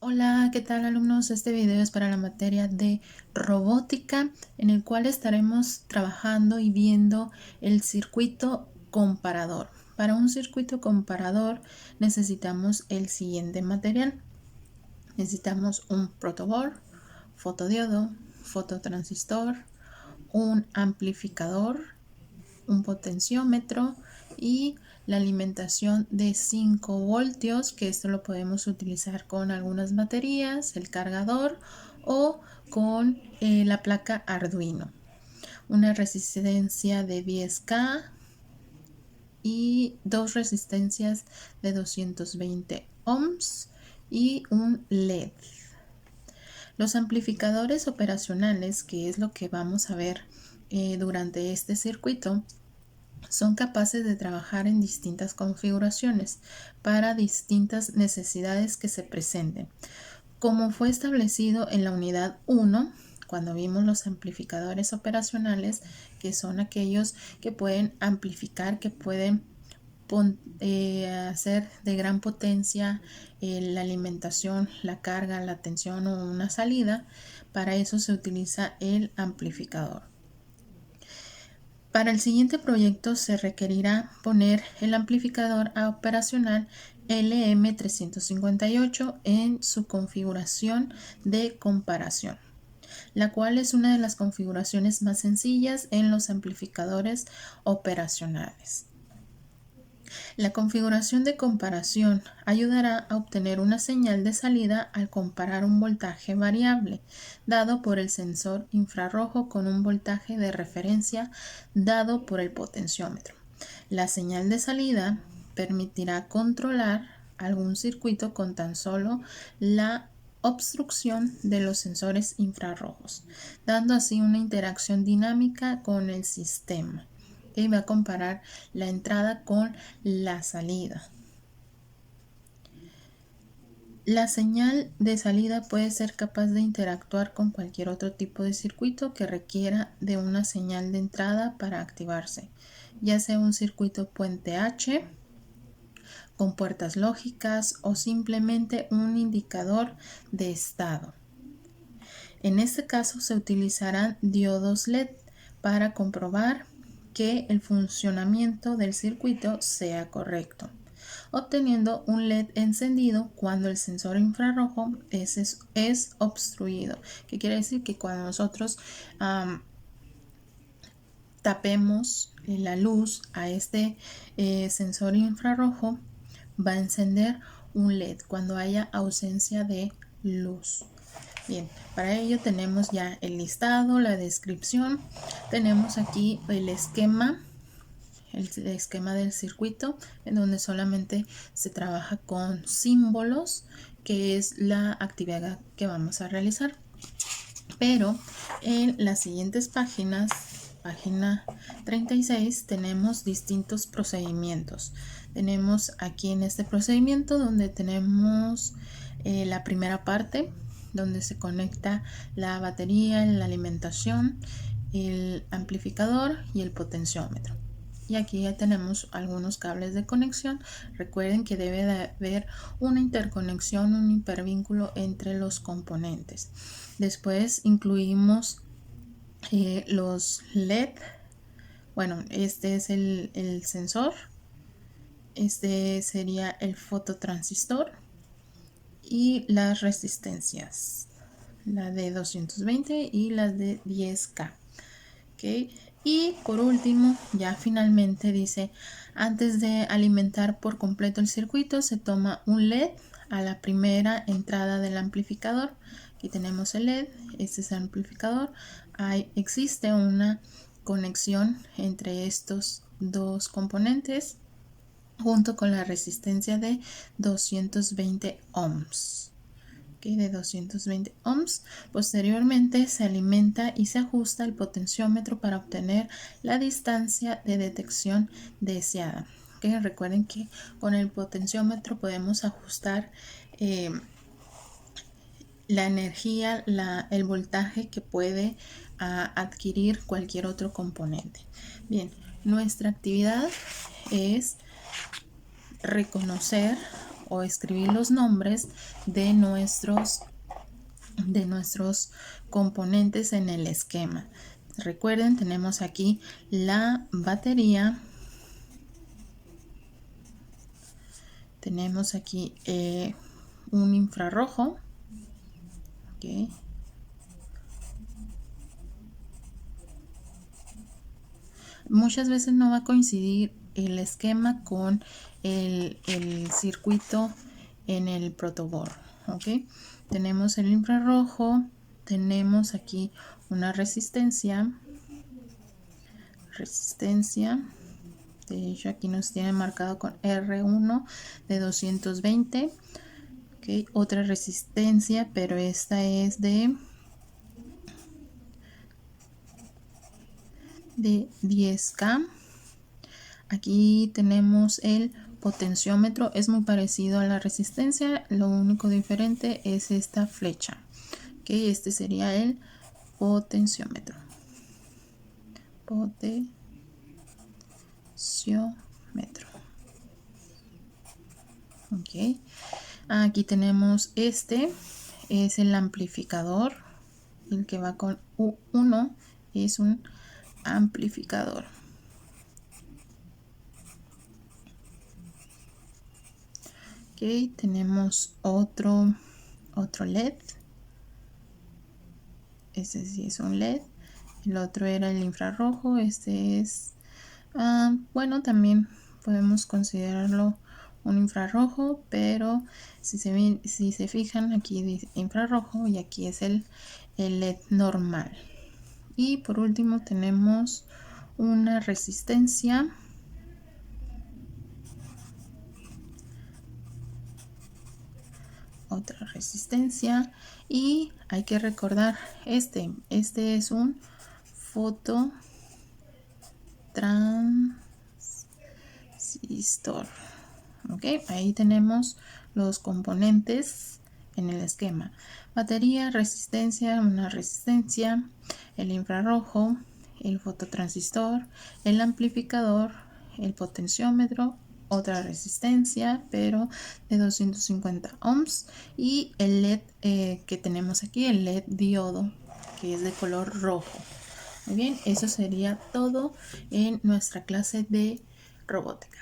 Hola, ¿qué tal alumnos? Este video es para la materia de robótica, en el cual estaremos trabajando y viendo el circuito comparador. Para un circuito comparador necesitamos el siguiente material. Necesitamos un protoboard, fotodiodo, fototransistor, un amplificador, un potenciómetro y la alimentación de 5 voltios, que esto lo podemos utilizar con algunas baterías, el cargador o con la placa Arduino. Una resistencia de 10K y dos resistencias de 220 ohms y un LED. Los amplificadores operacionales, que es lo que vamos a ver durante este circuito, son capaces de trabajar en distintas configuraciones para distintas necesidades que se presenten. Como fue establecido en la unidad 1, cuando vimos los amplificadores operacionales, que son aquellos que pueden amplificar, que pueden hacer de gran potencia la alimentación, la carga, la tensión o una salida. Para eso se utiliza el amplificador. Para el siguiente proyecto se requerirá poner el amplificador operacional LM358 en su configuración de comparación, la cual es una de las configuraciones más sencillas en los amplificadores operacionales. La configuración de comparación ayudará a obtener una señal de salida al comparar un voltaje variable dado por el sensor infrarrojo con un voltaje de referencia dado por el potenciómetro. La señal de salida permitirá controlar algún circuito con tan solo la obstrucción de los sensores infrarrojos, dando así una interacción dinámica con el sistema. Y va a comparar la entrada con la salida. La señal de salida puede ser capaz de interactuar con cualquier otro tipo de circuito que requiera de una señal de entrada para activarse, ya sea un circuito puente H con puertas lógicas o simplemente un indicador de estado. En este caso se utilizarán diodos LED para comprobar que el funcionamiento del circuito sea correcto, obteniendo un LED encendido cuando el sensor infrarrojo es obstruido, que quiere decir que cuando nosotros tapemos la luz a este sensor infrarrojo, va a encender un LED cuando haya ausencia de luz. Bien, para ello tenemos ya el listado, la descripción, tenemos aquí el esquema del circuito, en donde solamente se trabaja con símbolos, que es la actividad que vamos a realizar. Pero en las siguientes páginas, página 36, tenemos distintos procedimientos. Tenemos aquí en este procedimiento donde tenemos la primera parte, donde se conecta la batería, la alimentación, el amplificador y el potenciómetro. Y aquí ya tenemos algunos cables de conexión. Recuerden que debe de haber una interconexión, un hipervínculo entre los componentes. Después incluimos los LED. Bueno, este es el sensor. Este sería el fototransistor y las resistencias, la de 220 y las de 10K. ¿Okay? Y por último, ya finalmente dice, antes de alimentar por completo el circuito, se toma un LED a la primera entrada del amplificador. Aquí tenemos el LED, este es el amplificador. Existe una conexión entre estos dos componentes junto con la resistencia de 220 ohms. De 220 ohms. Posteriormente se alimenta y se ajusta el potenciómetro para obtener la distancia de detección deseada. Recuerden que con el potenciómetro podemos ajustar la energía, el voltaje que puede adquirir cualquier otro componente. Bien, nuestra actividad es reconocer o escribir los nombres de nuestros componentes en el esquema. Recuerden, tenemos aquí la batería, tenemos aquí un infrarrojo, ¿okay? Muchas veces no va a coincidir el esquema con el circuito en el protoboard, ¿ok? Tenemos el infrarrojo, tenemos aquí una resistencia, de hecho aquí nos tiene marcado con R1 de 220, ¿ok? Otra resistencia, pero esta es de 10K. Aquí tenemos el potenciómetro, es muy parecido a la resistencia, lo único diferente es esta flecha, que este sería el potenciómetro. Ok, aquí tenemos este, es el amplificador, el que va con U1 es un amplificador. Ok, tenemos otro LED, este sí es un LED, el otro era el infrarrojo, este es, bueno, también podemos considerarlo un infrarrojo, pero si se fijan, aquí dice infrarrojo y aquí es el LED normal. Y por último tenemos una resistencia, otra resistencia, y hay que recordar este es un fototransistor. Ok, ahí tenemos los componentes en el esquema: batería, resistencia, una resistencia, el infrarrojo, el fototransistor, el amplificador, el potenciómetro, otra resistencia pero de 250 ohms, y el LED que tenemos aquí, el LED diodo, que es de color rojo. Muy bien, eso sería todo en nuestra clase de robótica.